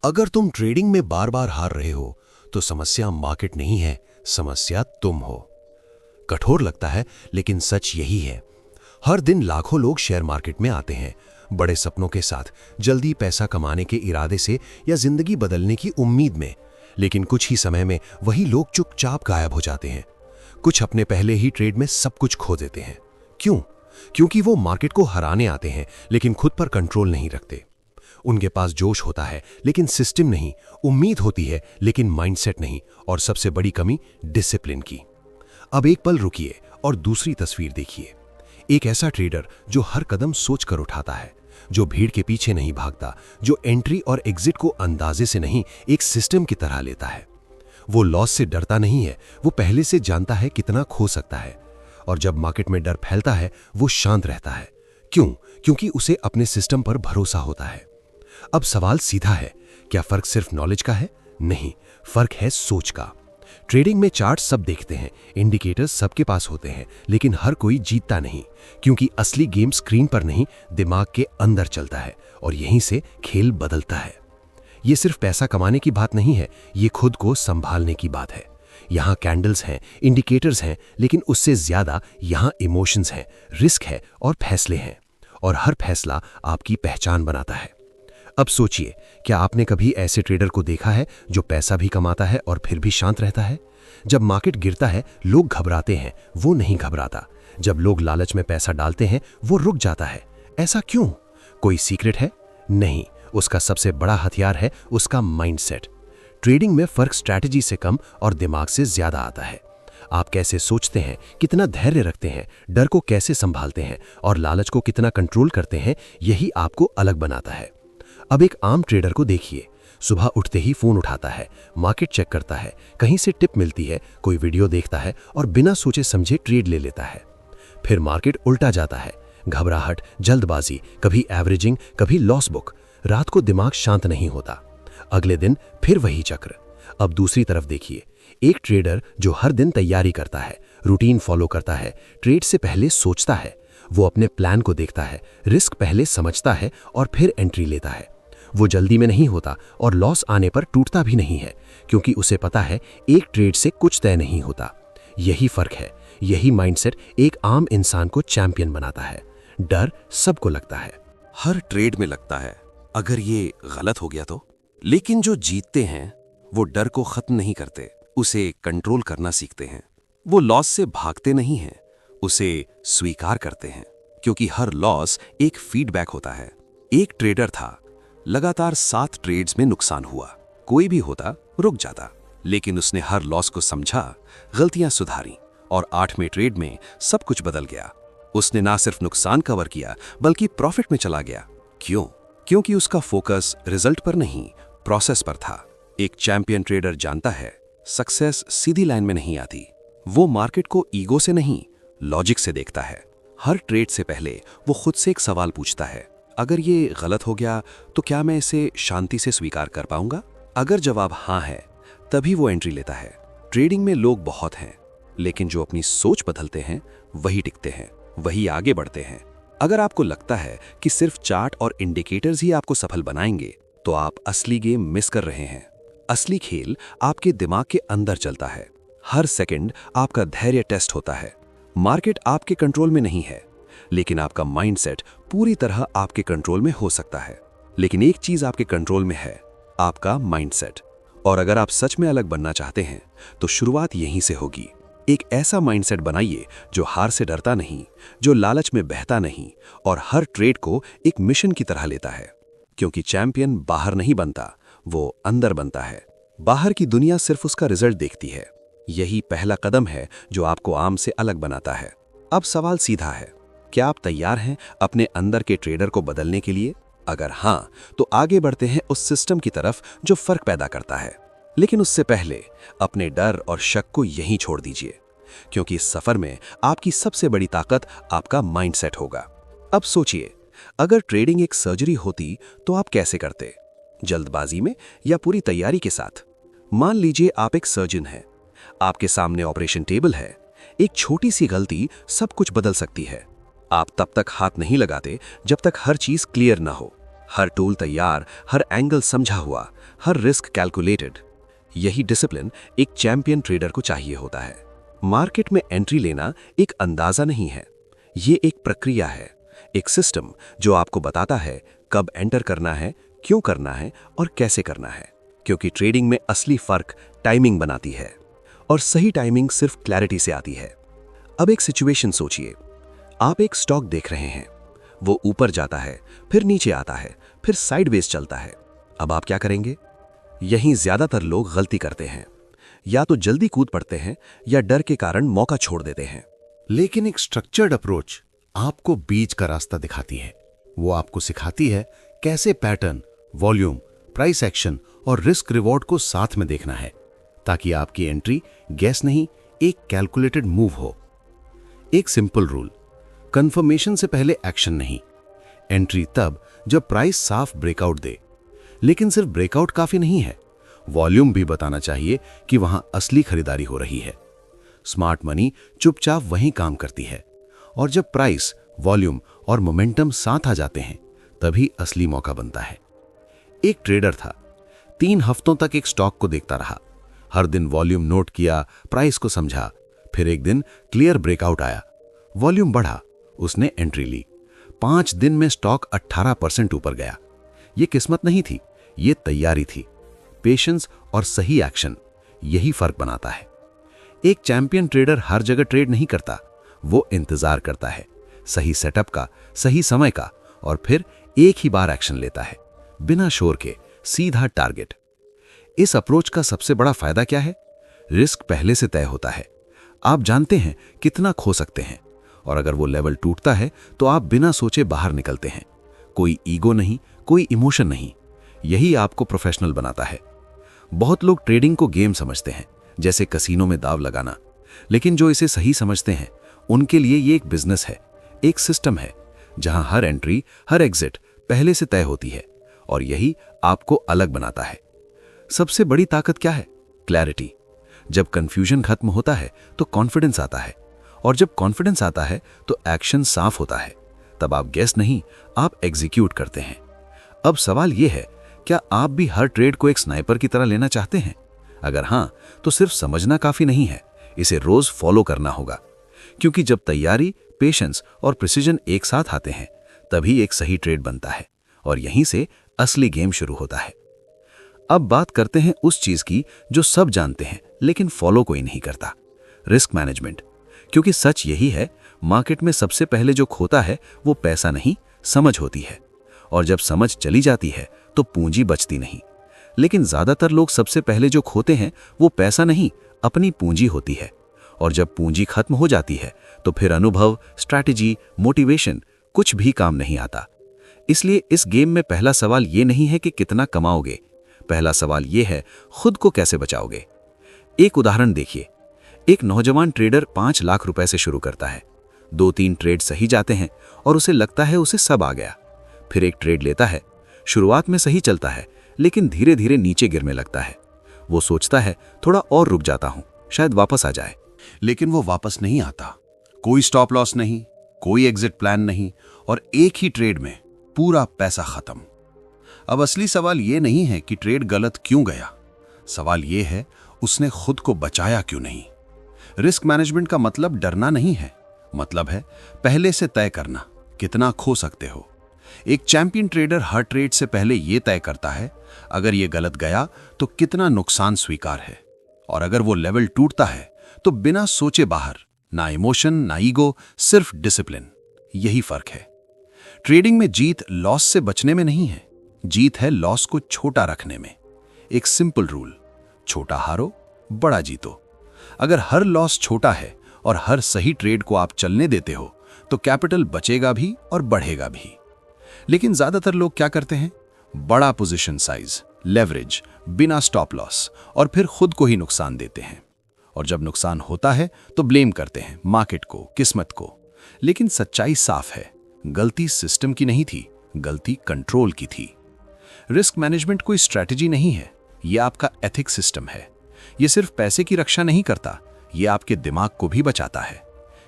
अगर तुम ट्रेडिंग में बार बार हार रहे हो तो समस्या मार्केट नहीं है, समस्या तुम हो। कठोर लगता है लेकिन सच यही है। हर दिन लाखों लोग शेयर मार्केट में आते हैं, बड़े सपनों के साथ, जल्दी पैसा कमाने के इरादे से या जिंदगी बदलने की उम्मीद में। लेकिन कुछ ही समय में वही लोग चुपचाप गायब हो जाते हैं। कुछ अपने पहले ही ट्रेड में सब कुछ खो देते हैं। क्यों? क्योंकि वो मार्केट को हराने आते हैं लेकिन खुद पर कंट्रोल नहीं रखते। उनके पास जोश होता है लेकिन सिस्टम नहीं, उम्मीद होती है लेकिन माइंडसेट नहीं, और सबसे बड़ी कमी डिसिप्लिन की। अब एक पल रुकिए और दूसरी तस्वीर देखिए। एक ऐसा ट्रेडर जो हर कदम सोच कर उठाता है, जो भीड़ के पीछे नहीं भागता, जो एंट्री और एग्जिट को अंदाजे से नहीं एक सिस्टम की तरह लेता है। वो लॉस से डरता नहीं है, वो पहले से जानता है कितना खो सकता है। और जब मार्केट में डर फैलता है वो शांत रहता है। क्यों? क्योंकि उसे अपने सिस्टम पर भरोसा होता है। अब सवाल सीधा है, क्या फर्क सिर्फ नॉलेज का है? नहीं, फर्क है सोच का। ट्रेडिंग में चार्ट सब देखते हैं, इंडिकेटर्स सबके पास होते हैं, लेकिन हर कोई जीतता नहीं, क्योंकि असली गेम स्क्रीन पर नहीं, दिमाग के अंदर चलता है, और यहीं से खेल बदलता है। ये सिर्फ पैसा कमाने की बात नहीं है, ये खुद को संभालने की बात है। यहाँ कैंडल्स हैं, इंडिकेटर्स हैं, लेकिन उससे ज्यादा यहाँ इमोशंस हैं, रिस्क है और फैसले हैं, और हर फैसला आपकी पहचान बनाता है। अब सोचिए, क्या आपने कभी ऐसे ट्रेडर को देखा है जो पैसा भी कमाता है और फिर भी शांत रहता है? जब मार्केट गिरता है लोग घबराते हैं, वो नहीं घबराता। जब लोग लालच में पैसा डालते हैं वो रुक जाता है। ऐसा क्यों? कोई सीक्रेट है? नहीं, उसका सबसे बड़ा हथियार है उसका माइंडसेट। ट्रेडिंग में फर्क स्ट्रैटेजी से कम और दिमाग से ज्यादा आता है। आप कैसे सोचते हैं, कितना धैर्य रखते हैं, डर को कैसे संभालते हैं और लालच को कितना कंट्रोल करते हैं, यही आपको अलग बनाता है। अब एक आम ट्रेडर को देखिए। सुबह उठते ही फोन उठाता है, मार्केट चेक करता है, कहीं से टिप मिलती है, कोई वीडियो देखता है और बिना सोचे समझे ट्रेड ले लेता है। फिर मार्केट उल्टा जाता है, घबराहट, जल्दबाजी, कभी एवरेजिंग, कभी लॉस बुक। रात को दिमाग शांत नहीं होता। अगले दिन फिर वही चक्र। अब दूसरी तरफ देखिए, एक ट्रेडर जो हर दिन तैयारी करता है, रूटीन फॉलो करता है, ट्रेड से पहले सोचता है, वो अपने प्लान को देखता है, रिस्क पहले समझता है और फिर एंट्री लेता है। वो जल्दी में नहीं होता और लॉस आने पर टूटता भी नहीं है, क्योंकि उसे पता है एक ट्रेड से कुछ तय नहीं होता। यही फर्क है, यही माइंडसेट एक आम इंसान को चैंपियन बनाता है। डर सबको लगता है, हर ट्रेड में लगता है, अगर ये गलत हो गया तो। लेकिन जो जीतते हैं वो डर को खत्म नहीं करते, उसे कंट्रोल करना सीखते हैं। वो लॉस से भागते नहीं हैं, उसे स्वीकार करते हैं, क्योंकि हर लॉस एक फीडबैक होता है। एक ट्रेडर था, लगातार 7 ट्रेड्स में नुकसान हुआ। कोई भी होता रुक जाता, लेकिन उसने हर लॉस को समझा, गलतियां सुधारी, और 8वें ट्रेड में सब कुछ बदल गया। उसने ना सिर्फ नुकसान कवर किया बल्कि प्रॉफिट में चला गया। क्यों? क्योंकि उसका फोकस रिजल्ट पर नहीं, प्रोसेस पर था। एक चैंपियन ट्रेडर जानता है, सक्सेस सीधी लाइन में नहीं आती। वो मार्केट को ईगो से नहीं, लॉजिक से देखता है। हर ट्रेड से पहले वो खुद से एक सवाल पूछता है, अगर ये गलत हो गया तो क्या मैं इसे शांति से स्वीकार कर पाऊंगा? अगर जवाब हाँ है, तभी वो एंट्री लेता है। ट्रेडिंग में लोग बहुत हैं, लेकिन जो अपनी सोच बदलते हैं वही टिकते हैं, वही आगे बढ़ते हैं। अगर आपको लगता है कि सिर्फ चार्ट और इंडिकेटर्स ही आपको सफल बनाएंगे, तो आप असली गेम मिस कर रहे हैं। असली खेल आपके दिमाग के अंदर चलता है। हर सेकंड आपका धैर्य टेस्ट होता है। मार्केट आपके कंट्रोल में नहीं है, लेकिन आपका माइंडसेट पूरी तरह आपके कंट्रोल में हो सकता है। लेकिन एक चीज आपके कंट्रोल में है, आपका माइंडसेट। और अगर आप सच में अलग बनना चाहते हैं तो शुरुआत यहीं से होगी। एक ऐसा माइंडसेट बनाइए जो हार से डरता नहीं, जो लालच में बहता नहीं, और हर ट्रेड को एक मिशन की तरह लेता है। क्योंकि चैंपियन बाहर नहीं बनता, वो अंदर बनता है। बाहर की दुनिया सिर्फ उसका रिजल्ट देखती है। यही पहला कदम है जो आपको आम से अलग बनाता है। अब सवाल सीधा है, क्या आप तैयार हैं अपने अंदर के ट्रेडर को बदलने के लिए? अगर हाँ, तो आगे बढ़ते हैं उस सिस्टम की तरफ जो फर्क पैदा करता है। लेकिन उससे पहले अपने डर और शक को यहीं छोड़ दीजिए, क्योंकि इस सफर में आपकी सबसे बड़ी ताकत आपका माइंडसेट होगा। अब सोचिए, अगर ट्रेडिंग एक सर्जरी होती तो आप कैसे करते? जल्दबाजी में या पूरी तैयारी के साथ? मान लीजिए आप एक सर्जन हैं, आपके सामने ऑपरेशन टेबल है। एक छोटी सी गलती सब कुछ बदल सकती है। आप तब तक हाथ नहीं लगाते जब तक हर चीज क्लियर ना हो। हर टूल तैयार, हर एंगल समझा हुआ, हर रिस्क कैलकुलेटेड। यही डिसिप्लिन एक चैंपियन ट्रेडर को चाहिए होता है। मार्केट में एंट्री लेना एक अंदाजा नहीं है, ये एक प्रक्रिया है, एक सिस्टम जो आपको बताता है कब एंटर करना है, क्यों करना है और कैसे करना है। क्योंकि ट्रेडिंग में असली फर्क टाइमिंग बनाती है, और सही टाइमिंग सिर्फ क्लैरिटी से आती है। अब एक सिचुएशन सोचिए, आप एक स्टॉक देख रहे हैं, वो ऊपर जाता है, फिर नीचे आता है, फिर साइडवेज चलता है। अब आप क्या करेंगे? यहीं ज्यादातर लोग गलती करते हैं, या तो जल्दी कूद पड़ते हैं या डर के कारण मौका छोड़ देते हैं। लेकिन एक स्ट्रक्चर्ड अप्रोच आपको बीच का रास्ता दिखाती है। वो आपको सिखाती है कैसे पैटर्न, वॉल्यूम, प्राइस एक्शन और रिस्क रिवॉर्ड को साथ में देखना है, ताकि आपकी एंट्री गैस नहीं, एक कैलकुलेटेड मूव हो। एक सिंपल रूल, कंफर्मेशन से पहले एक्शन नहीं। एंट्री तब जब प्राइस साफ ब्रेकआउट दे। लेकिन सिर्फ ब्रेकआउट काफी नहीं है, वॉल्यूम भी बताना चाहिए कि वहां असली खरीदारी हो रही है। स्मार्ट मनी चुपचाप वहीं काम करती है, और जब प्राइस, वॉल्यूम और मोमेंटम साथ आ जाते हैं, तभी असली मौका बनता है। एक ट्रेडर था, 3 हफ्तों तक एक स्टॉक को देखता रहा, हर दिन वॉल्यूम नोट किया, प्राइस को समझा। फिर एक दिन क्लियर ब्रेकआउट आया, वॉल्यूम बढ़ा, उसने एंट्री ली। 5 दिन में स्टॉक 18% ऊपर गया। यह किस्मत नहीं थी, यह तैयारी थी। पेशेंस और सही एक्शन, यही फर्क बनाता है। एक चैंपियन ट्रेडर हर जगह ट्रेड नहीं करता, वो इंतजार करता है, सही सेटअप का, सही समय का, और फिर एक ही बार एक्शन लेता है, बिना शोर के, सीधा टारगेट। इस अप्रोच का सबसे बड़ा फायदा क्या है? रिस्क पहले से तय होता है। आप जानते हैं कितना खो सकते हैं, और अगर वो लेवल टूटता है तो आप बिना सोचे बाहर निकलते हैं। कोई ईगो नहीं, कोई इमोशन नहीं। यही आपको प्रोफेशनल बनाता है। बहुत लोग ट्रेडिंग को गेम समझते हैं, जैसे कसीनो में दाव लगाना। लेकिन जो इसे सही समझते हैं, उनके लिए ये एक बिजनेस है, एक सिस्टम है, जहां हर एंट्री, हर एग्जिट पहले से तय होती है, और यही आपको अलग बनाता है। सबसे बड़ी ताकत क्या है? क्लैरिटी। जब कंफ्यूजन खत्म होता है तो कॉन्फिडेंस आता है, और जब कॉन्फिडेंस आता है तो एक्शन साफ होता है। तब आप गेस नहीं, आप एग्जीक्यूट करते हैं। अब सवाल यह है, क्या आप भी हर ट्रेड को एक स्नाइपर की तरह लेना चाहते हैं? अगर हां, तो सिर्फ समझना काफी नहीं है, इसे रोज फॉलो करना होगा। क्योंकि जब तैयारी, पेशेंस और प्रिसीजन एक साथ आते हैं, तभी एक सही ट्रेड बनता है, और यहीं से असली गेम शुरू होता है। अब बात करते हैं उस चीज की जो सब जानते हैं लेकिन फॉलो कोई नहीं करता, रिस्क मैनेजमेंट। क्योंकि सच यही है, मार्केट में सबसे पहले जो खोता है वो पैसा नहीं, समझ होती है। और जब समझ चली जाती है तो पूंजी बचती नहीं। लेकिन ज्यादातर लोग सबसे पहले जो खोते हैं वो पैसा नहीं, अपनी पूंजी होती है। और जब पूंजी खत्म हो जाती है तो फिर अनुभव, स्ट्रैटेजी, मोटिवेशन कुछ भी काम नहीं आता। इसलिए इस गेम में पहला सवाल ये नहीं है कि कितना कमाओगे, पहला सवाल ये है खुद को कैसे बचाओगे। एक उदाहरण देखिए, एक नौजवान ट्रेडर 5 लाख रुपए से शुरू करता है। 2-3 ट्रेड सही जाते हैं और उसे लगता है उसे सब आ गया। फिर एक ट्रेड लेता है, शुरुआत में सही चलता है, लेकिन धीरे धीरे नीचे गिरने लगता है। वो सोचता है थोड़ा और रुक जाता हूं, शायद वापस आ जाए। लेकिन वो वापस नहीं आता। कोई स्टॉप लॉस नहीं, कोई एग्जिट प्लान नहीं, और एक ही ट्रेड में पूरा पैसा खत्म। अब असली सवाल ये नहीं है कि ट्रेड गलत क्यों गया, सवाल ये है उसने खुद को बचाया क्यों नहीं। रिस्क मैनेजमेंट का मतलब डरना नहीं है, मतलब है पहले से तय करना कितना खो सकते हो। एक चैंपियन ट्रेडर हर ट्रेड से पहले यह तय करता है अगर यह गलत गया तो कितना नुकसान स्वीकार है, और अगर वो लेवल टूटता है तो बिना सोचे बाहर, ना इमोशन ना ईगो, सिर्फ डिसिप्लिन। यही फर्क है। ट्रेडिंग में जीत लॉस से बचने में नहीं है, जीत है लॉस को छोटा रखने में। एक सिंपल रूल, छोटा हारो, बड़ा जीतो। अगर हर लॉस छोटा है और हर सही ट्रेड को आप चलने देते हो तो कैपिटल बचेगा भी और बढ़ेगा भी। लेकिन ज्यादातर लोग क्या करते हैं? बड़ा पोजीशन साइज, लेवरेज, बिना स्टॉप लॉस, और फिर खुद को ही नुकसान देते हैं। और जब नुकसान होता है तो ब्लेम करते हैं मार्केट को, किस्मत को। लेकिन सच्चाई साफ है, गलती सिस्टम की नहीं थी, गलती कंट्रोल की थी। रिस्क मैनेजमेंट कोई स्ट्रैटेजी नहीं है, यह आपका एथिक सिस्टम है। यह सिर्फ पैसे की रक्षा नहीं करता, यह आपके दिमाग को भी बचाता है।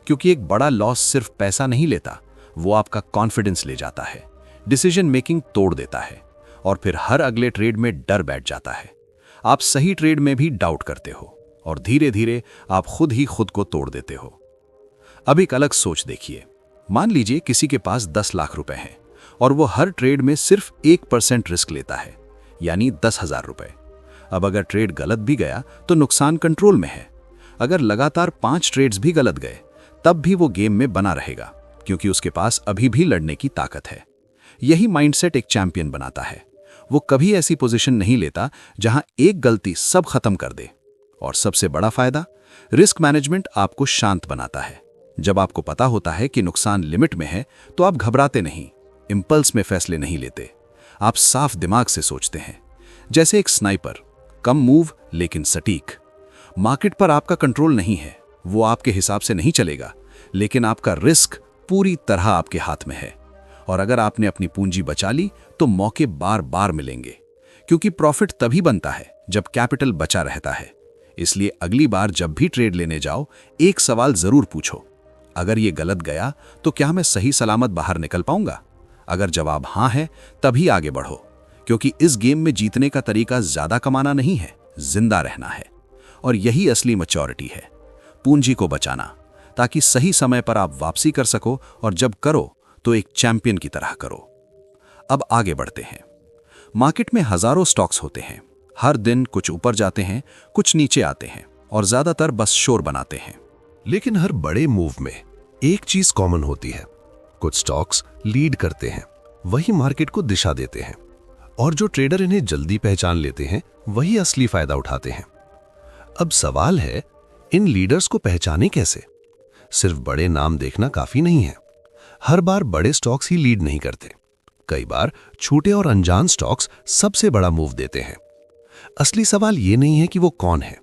क्योंकि एक बड़ा लॉस सिर्फ पैसा नहीं लेता, वो आपका कॉन्फिडेंस ले जाता है। डिसीजन मेकिंग तोड़ देता है और फिर हर अगले ट्रेड में डर बैठ जाता है। आप सही ट्रेड में भी डाउट करते हो और धीरे धीरे आप खुद ही खुद को तोड़ देते हो। अब एक अलग सोच देखिए। मान लीजिए किसी के पास 10 लाख रुपए हैं और वो हर ट्रेड में सिर्फ 1% रिस्क लेता है, यानी 10,000 रुपए। अब अगर ट्रेड गलत भी गया तो नुकसान कंट्रोल में है। अगर लगातार 5 ट्रेड्स भी गलत गए तब भी वो गेम में बना रहेगा, क्योंकि उसके पास अभी भी लड़ने की ताकत है। यही माइंडसेट एक चैंपियन बनाता है। वो कभी ऐसी पोजीशन नहीं लेता जहां एक गलती सब खत्म कर दे। और सबसे बड़ा फायदा, रिस्क मैनेजमेंट आपको शांत बनाता है। जब आपको पता होता है कि नुकसान लिमिट में है तो आप घबराते नहीं, इंपल्स में फैसले नहीं लेते। आप साफ दिमाग से सोचते हैं, जैसे एक स्नाइपर, कम मूव लेकिन सटीक। मार्केट पर आपका कंट्रोल नहीं है, वो आपके हिसाब से नहीं चलेगा, लेकिन आपका रिस्क पूरी तरह आपके हाथ में है। और अगर आपने अपनी पूंजी बचा ली तो मौके बार बार मिलेंगे, क्योंकि प्रॉफिट तभी बनता है जब कैपिटल बचा रहता है। इसलिए अगली बार जब भी ट्रेड लेने जाओ, एक सवाल जरूर पूछो, अगर ये गलत गया तो क्या मैं सही सलामत बाहर निकल पाऊंगा? अगर जवाब हाँ है तभी आगे बढ़ो, क्योंकि इस गेम में जीतने का तरीका ज्यादा कमाना नहीं है, जिंदा रहना है। और यही असली मैच्योरिटी है, पूंजी को बचाना, ताकि सही समय पर आप वापसी कर सको, और जब करो तो एक चैंपियन की तरह करो। अब आगे बढ़ते हैं। मार्केट में हजारों स्टॉक्स होते हैं। हर दिन कुछ ऊपर जाते हैं, कुछ नीचे आते हैं, और ज्यादातर बस शोर बनाते हैं। लेकिन हर बड़े मूव में एक चीज कॉमन होती है, कुछ स्टॉक्स लीड करते हैं, वही मार्केट को दिशा देते हैं, और जो ट्रेडर इन्हें जल्दी पहचान लेते हैं वही असली फायदा उठाते हैं। अब सवाल है, इन लीडर्स को पहचाने कैसे? सिर्फ बड़े नाम देखना काफी नहीं है। हर बार बड़े स्टॉक्स ही लीड नहीं करते, कई बार छोटे और अनजान स्टॉक्स सबसे बड़ा मूव देते हैं। असली सवाल ये नहीं है कि वो कौन है,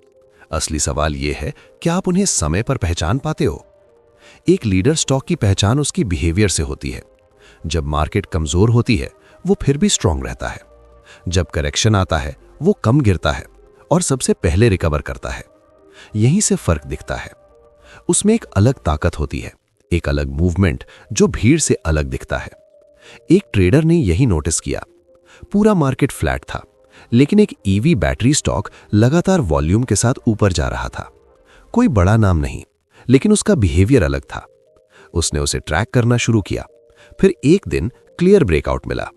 असली सवाल ये है कि आप उन्हें समय पर पहचान पाते हो। एक लीडर स्टॉक की पहचान उसकी बिहेवियर से होती है। जब मार्केट कमजोर होती है वो फिर भी स्ट्रांग रहता है, जब करेक्शन आता है वो कम गिरता है और सबसे पहले रिकवर करता है। यहीं से फर्क दिखता है। उसमें एक अलग ताकत होती है, एक अलग मूवमेंट जो भीड़ से अलग दिखता है। एक ट्रेडर ने यही नोटिस किया। पूरा मार्केट फ्लैट था, लेकिन एक ईवी बैटरी स्टॉक लगातार वॉल्यूम के साथ ऊपर जा रहा था। कोई बड़ा नाम नहीं, लेकिन उसका बिहेवियर अलग था। उसने उसे ट्रैक करना शुरू किया। फिर एक दिन क्लियर ब्रेकआउट मिला,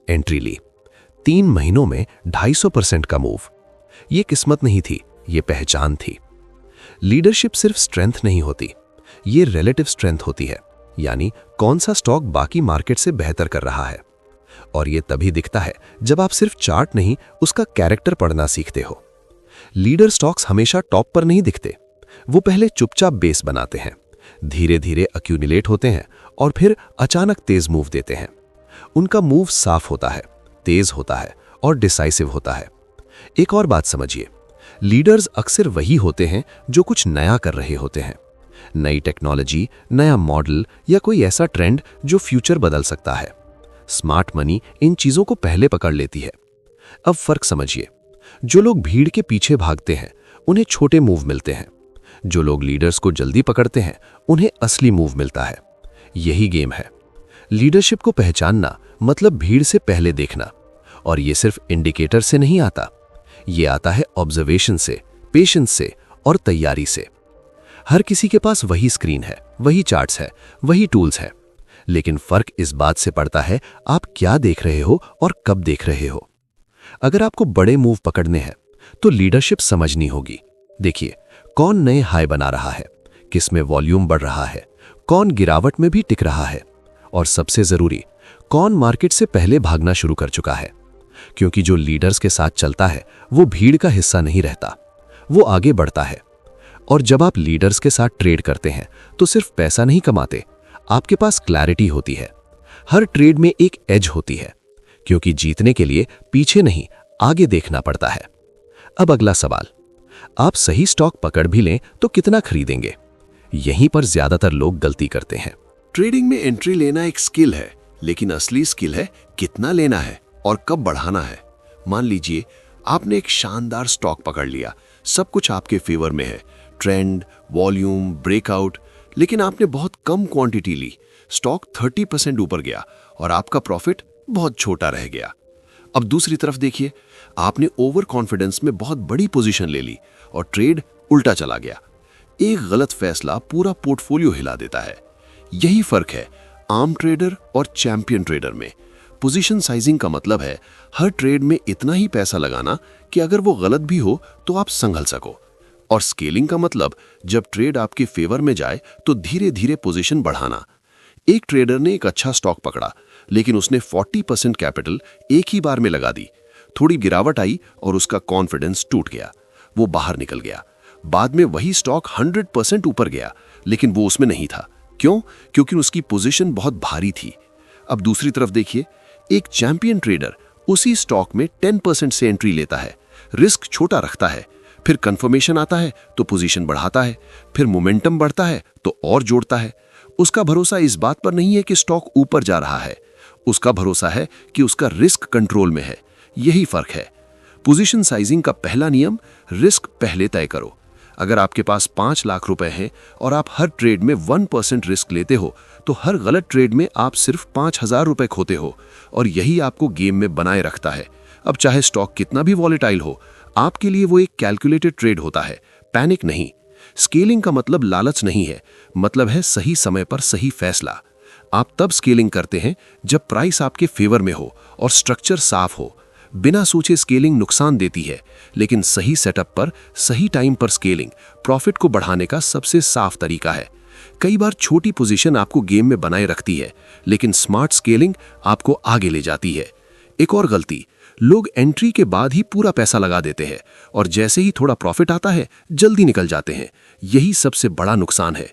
एंट्री ली। 3 महीनों में 250% का मूव। ये किस्मत नहीं थी, ये पहचान थी। लीडरशिप सिर्फ स्ट्रेंथ नहीं होती, ये रिलेटिव स्ट्रेंथ होती है, यानी कौन सा स्टॉक बाकी मार्केट से बेहतर कर रहा है। और ये तभी दिखता है जब आप सिर्फ चार्ट नहीं, उसका कैरेक्टर पढ़ना सीखते हो। लीडर स्टॉक्स हमेशा टॉप पर नहीं दिखते, वो पहले चुपचाप बेस बनाते हैं, धीरे धीरे अक्यूमुलेट होते हैं और फिर अचानक तेज मूव देते हैं। उनका मूव साफ होता है, तेज होता है और डिसाइसिव होता है। एक और बात समझिए, लीडर्स अक्सर वही होते हैं जो कुछ नया कर रहे होते हैं। नई टेक्नोलॉजी, नया मॉडल या कोई ऐसा ट्रेंड जो फ्यूचर बदल सकता है। स्मार्ट मनी इन चीजों को पहले पकड़ लेती है। अब फर्क समझिए, जो लोग भीड़ के पीछे भागते हैं उन्हें छोटे मूव मिलते हैं, जो लोग लीडर्स को जल्दी पकड़ते हैं उन्हें असली मूव मिलता है। यही गेम है। लीडरशिप को पहचानना मतलब भीड़ से पहले देखना, और ये सिर्फ इंडिकेटर से नहीं आता, ये आता है ऑब्जर्वेशन से, पेशेंस से और तैयारी से। हर किसी के पास वही स्क्रीन है, वही चार्ट्स है, वही टूल्स है, लेकिन फर्क इस बात से पड़ता है आप क्या देख रहे हो और कब देख रहे हो। अगर आपको बड़े मूव पकड़ने हैं तो लीडरशिप समझनी होगी। देखिए, कौन नए हाई बना रहा है, किस में वॉल्यूम बढ़ रहा है, कौन गिरावट में भी टिक रहा है, और सबसे जरूरी, कौन मार्केट से पहले भागना शुरू कर चुका है। क्योंकि जो लीडर्स के साथ चलता है वो भीड़ का हिस्सा नहीं रहता, वो आगे बढ़ता है। और जब आप लीडर्स के साथ ट्रेड करते हैं तो सिर्फ पैसा नहीं कमाते, आपके पास क्लैरिटी होती है। हर ट्रेड में एक एज होती है, क्योंकि जीतने के लिए पीछे नहीं आगे देखना पड़ता है। अब अगला सवाल, आप सही स्टॉक पकड़ भी लें तो कितना खरीदेंगे? यहीं पर ज्यादातर लोग गलती करते हैं। ट्रेडिंग में एंट्री लेना एक स्किल है, लेकिन असली स्किल है कितना लेना है और कब बढ़ाना है। मान लीजिए आपने एक शानदार स्टॉक पकड़ लिया, सब कुछ आपके फेवर में है, ट्रेंड, वॉल्यूम, ब्रेकआउट, लेकिन आपने बहुत कम क्वांटिटी ली। स्टॉक 30% ऊपर गया और आपका प्रॉफिट बहुत छोटा रह गया। अब दूसरी तरफ देखिए, आपने ओवर कॉन्फिडेंस में बहुत बड़ी पोजीशन ले ली और ट्रेड उल्टा चला गया। एक गलत फैसला पूरा पोर्टफोलियो हिला देता है। यही फर्क है आम ट्रेडर और चैंपियन ट्रेडर में। पोजीशन साइजिंग का मतलब है हर ट्रेड में इतना ही पैसा लगाना कि अगर वो गलत भी हो तो आप संभल सको। और स्केलिंग का मतलब जब ट्रेड आपके फेवर में जाए तो धीरे धीरे पोजीशन बढ़ाना। एक ट्रेडर ने एक अच्छा स्टॉक पकड़ा, लेकिन उसने 40% कैपिटल एक ही बार में लगा दी। थोड़ी गिरावट आई और उसका कॉन्फिडेंस टूट गया, वो बाहर निकल गया। बाद में वही स्टॉक 100% ऊपर गया, लेकिन वो उसमें नहीं था। क्यों? क्योंकि उसकी पोजीशन बहुत भारी थी। अब दूसरी तरफ देखिए, एक चैंपियन ट्रेडर उसी स्टॉक में 10% से एंट्री लेता है, रिस्क छोटा रखता है, फिर कंफर्मेशन आता है तो पोजीशन बढ़ाता है, फिर मोमेंटम बढ़ता है तो और जोड़ता है। उसका भरोसा इस बात पर नहीं है कि स्टॉक ऊपर जा रहा है, उसका भरोसा है कि उसका रिस्क कंट्रोल में है। यही फर्क है। पोजीशन साइजिंग का पहला नियम, रिस्क पहले तय करो। अगर आपके पास 5 लाख रुपए हैं और आप हर ट्रेड में 1% रिस्क लेते हो तो हर गलत ट्रेड में आप सिर्फ 5,000 रुपए खोते हो, और यही आपको गेम में बनाए रखता है। अब चाहे स्टॉक कितना भी वॉलेटाइल हो, आपके लिए वो एक कैलकुलेटेड ट्रेड होता है, पैनिक नहीं। स्केलिंग का मतलब लालच नहीं है, मतलब है सही समय पर सही फैसला। आप तब स्केलिंग करते हैं जब प्राइस आपके फेवर में हो और स्ट्रक्चर साफ हो। बिना सोचे स्केलिंग नुकसान देती है, लेकिन सही सेटअप पर सही टाइम पर स्केलिंग प्रॉफिट को बढ़ाने का सबसे साफ तरीका है। कई बार छोटी पोजीशन आपको गेम में बनाए रखती है, लेकिन स्मार्ट स्केलिंग आपको आगे ले जाती है। एक और गलती, लोग एंट्री के बाद ही पूरा पैसा लगा देते हैं और जैसे ही थोड़ा प्रॉफिट आता है जल्दी निकल जाते हैं। यही सबसे बड़ा नुकसान है।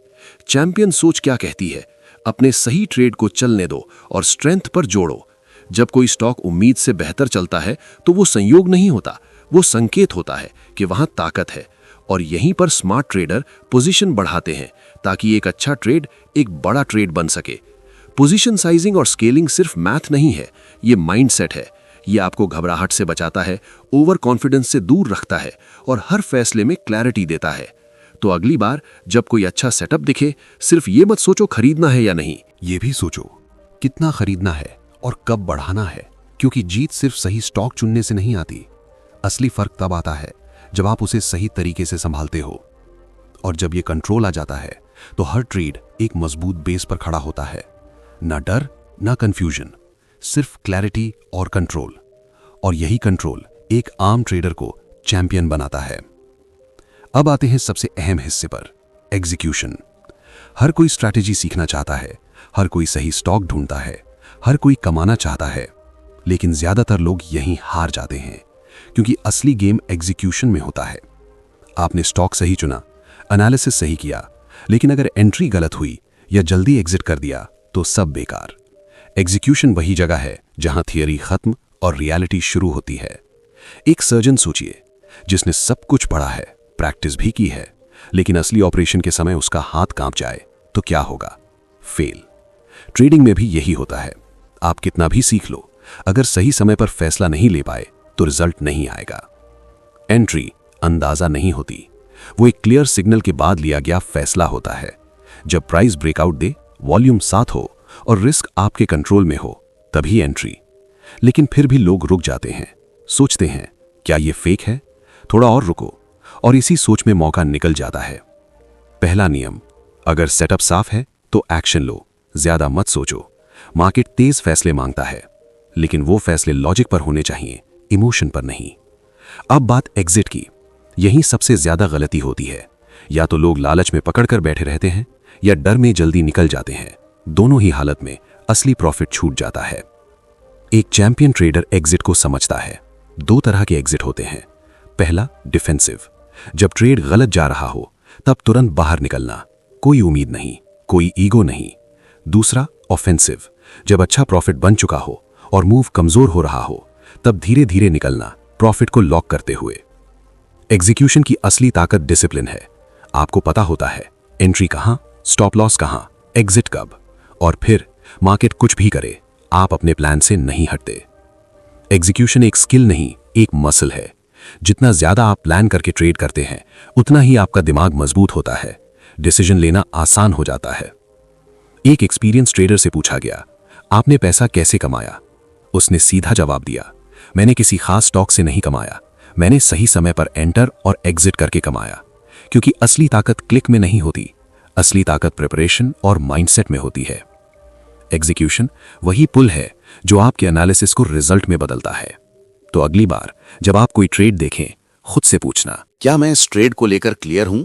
चैंपियन सोच क्या कहती है? अपने सही ट्रेड को चलने दो और स्ट्रेंथ पर जोड़ो। जब कोई स्टॉक उम्मीद से बेहतर चलता है तो वो संयोग नहीं होता, वो संकेत होता है कि वहां ताकत है। और यहीं पर स्मार्ट ट्रेडर पोजीशन बढ़ाते हैं ताकि एक अच्छा ट्रेड एक बड़ा ट्रेड बन सके। पोजीशन साइजिंग और स्केलिंग सिर्फ मैथ नहीं है, ये माइंडसेट है। ये आपको घबराहट से बचाता है, ओवर कॉन्फिडेंस से दूर रखता है और हर फैसले में क्लैरिटी देता है। तो अगली बार जब कोई अच्छा सेटअप दिखे, सिर्फ ये मत सोचो खरीदना है या नहीं, ये भी सोचो कितना खरीदना है और कब बढ़ाना है, क्योंकि जीत सिर्फ सही स्टॉक चुनने से नहीं आती। असली फर्क तब आता है जब आप उसे सही तरीके से संभालते हो। और जब ये कंट्रोल आ जाता है तो हर ट्रेड एक मजबूत बेस पर खड़ा होता है। ना डर, ना कंफ्यूजन, सिर्फ क्लैरिटी और कंट्रोल। और यही कंट्रोल एक आम ट्रेडर को चैंपियन बनाता है। अब आते हैं सबसे अहम हिस्से पर, एग्जीक्यूशन। हर कोई स्ट्रैटेजी सीखना चाहता है, हर कोई सही स्टॉक ढूंढता है, हर कोई कमाना चाहता है, लेकिन ज्यादातर लोग यहीं हार जाते हैं, क्योंकि असली गेम एग्जीक्यूशन में होता है। आपने स्टॉक सही चुना, एनालिसिस सही किया, लेकिन अगर एंट्री गलत हुई या जल्दी एग्जिट कर दिया तो सब बेकार। एग्जीक्यूशन वही जगह है जहां थियरी खत्म और रियलिटी शुरू होती है। एक सर्जन सोचिए, जिसने सब कुछ पढ़ा है, प्रैक्टिस भी की है, लेकिन असली ऑपरेशन के समय उसका हाथ कांप जाए तो क्या होगा? फेल। ट्रेडिंग में भी यही होता है। आप कितना भी सीख लो, अगर सही समय पर फैसला नहीं ले पाए तो रिजल्ट नहीं आएगा। एंट्री अंदाजा नहीं होती, वो एक क्लियर सिग्नल के बाद लिया गया फैसला होता है। जब प्राइस ब्रेकआउट दे, वॉल्यूम साथ हो और रिस्क आपके कंट्रोल में हो, तभी एंट्री। लेकिन फिर भी लोग रुक जाते हैं, सोचते हैं क्या ये फेक है, थोड़ा और रुको, और इसी सोच में मौका निकल जाता है। पहला नियम, अगर सेटअप साफ है तो एक्शन लो, ज्यादा मत सोचो। मार्केट तेज फैसले मांगता है, लेकिन वो फैसले लॉजिक पर होने चाहिए, इमोशन पर नहीं। अब बात एग्जिट की। यहीं सबसे ज्यादा गलती होती है। या तो लोग लालच में पकड़कर बैठे रहते हैं या डर में जल्दी निकल जाते हैं। दोनों ही हालत में असली प्रॉफिट छूट जाता है। एक चैंपियन ट्रेडर एग्जिट को समझता है। 2 तरह के एग्जिट होते हैं। पहला, डिफेंसिव। जब ट्रेड गलत जा रहा हो तब तुरंत बाहर निकलना, कोई उम्मीद नहीं, कोई ईगो नहीं। दूसरा, ऑफेंसिव। जब अच्छा प्रॉफिट बन चुका हो और मूव कमजोर हो रहा हो तब धीरे धीरे निकलना, प्रॉफिट को लॉक करते हुए। एग्जीक्यूशन की असली ताकत डिसिप्लिन है। आपको पता होता है एंट्री कहां, स्टॉप लॉस कहां, एग्जिट कब, और फिर मार्केट कुछ भी करे, आप अपने प्लान से नहीं हटते। एग्जीक्यूशन एक स्किल नहीं, एक मसल है। जितना ज्यादा आप प्लान करके ट्रेड करते हैं, उतना ही आपका दिमाग मजबूत होता है, डिसीजन लेना आसान हो जाता है। एक एक्सपीरियंस ट्रेडर से पूछा गया, आपने पैसा कैसे कमाया? उसने सीधा जवाब दिया, मैंने किसी खास स्टॉक से नहीं कमाया, मैंने सही समय पर एंटर और एग्जिट करके कमाया। क्योंकि असली ताकत क्लिक में नहीं होती, असली ताकत प्रिपरेशन और माइंडसेट में होती है। एग्जीक्यूशन वही पुल है जो आपके एनालिसिस को रिजल्ट में बदलता है। तो अगली बार जब आप कोई ट्रेड देखें, खुद से पूछना, क्या मैं इस ट्रेड को लेकर क्लियर हूं?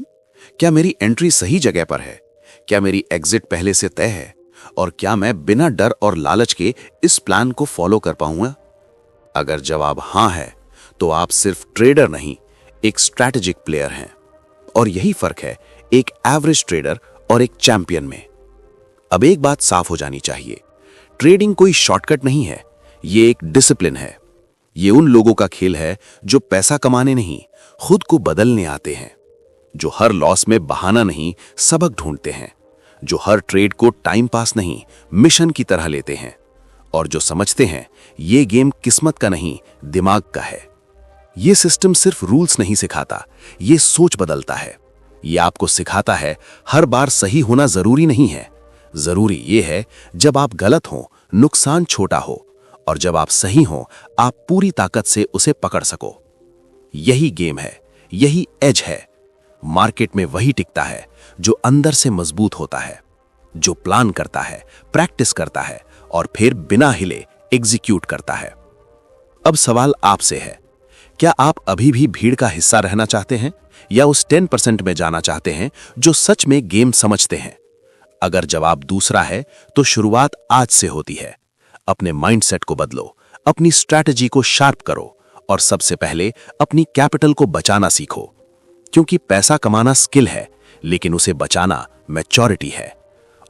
क्या मेरी एंट्री सही जगह पर है? क्या मेरी एग्जिट पहले से तय है? और क्या मैं बिना डर और लालच के इस प्लान को फॉलो कर पाऊंगा? अगर जवाब हां है तो आप सिर्फ ट्रेडर नहीं, एक स्ट्रैटेजिक प्लेयर हैं। और यही फर्क है एक एवरेज ट्रेडर और एक चैंपियन में। अब एक बात साफ हो जानी चाहिए, ट्रेडिंग कोई शॉर्टकट नहीं है, ये एक डिसिप्लिन है। ये उन लोगों का खेल है जो पैसा कमाने नहीं, खुद को बदलने आते हैं, जो हर लॉस में बहाना नहीं, सबक ढूंढते हैं, जो हर ट्रेड को टाइम पास नहीं, मिशन की तरह लेते हैं, और जो समझते हैं ये गेम किस्मत का नहीं, दिमाग का है। ये सिस्टम सिर्फ रूल्स नहीं सिखाता, ये सोच बदलता है। ये आपको सिखाता है हर बार सही होना जरूरी नहीं है, जरूरी ये है जब आप गलत हो, नुकसान छोटा हो, और जब आप सही हो, आप पूरी ताकत से उसे पकड़ सको। यही गेम है, यही एज है। मार्केट में वही टिकता है जो अंदर से मजबूत होता है, जो प्लान करता है, प्रैक्टिस करता है और फिर बिना हिले एग्जीक्यूट करता है। अब सवाल आपसे है, क्या आप अभी भी भीड़ का हिस्सा रहना चाहते हैं या उस 10% में जाना चाहते हैं जो सच में गेम समझते हैं? अगर जवाब दूसरा है तो शुरुआत आज से होती है। अपने माइंडसेट को बदलो, अपनी स्ट्रैटेजी को शार्प करो और सबसे पहले अपनी कैपिटल को बचाना सीखो, क्योंकि पैसा कमाना स्किल है लेकिन उसे बचाना मैच्योरिटी है।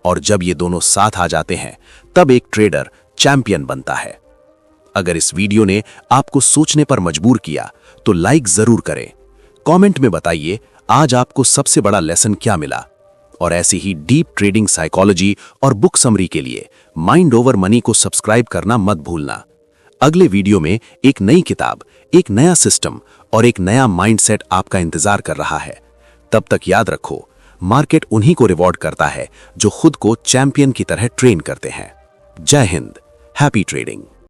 और जब ये दोनों साथ आ जाते हैं तब एक ट्रेडर चैंपियन बनता है। अगर इस वीडियो ने आपको सोचने पर मजबूर किया तो लाइक जरूर करें। कमेंट में बताइए आज आपको सबसे बड़ा लेसन क्या मिला। और ऐसी ही डीप ट्रेडिंग साइकोलॉजी और बुक समरी के लिए माइंड ओवर मनी को सब्सक्राइब करना मत भूलना। अगले वीडियो में एक नई किताब, एक नया सिस्टम और एक नया माइंडसेट आपका इंतजार कर रहा है। तब तक याद रखो, मार्केट उन्हीं को रिवॉर्ड करता है जो खुद को चैंपियन की तरह ट्रेन करते हैं। जय हिंद, हैप्पी ट्रेडिंग।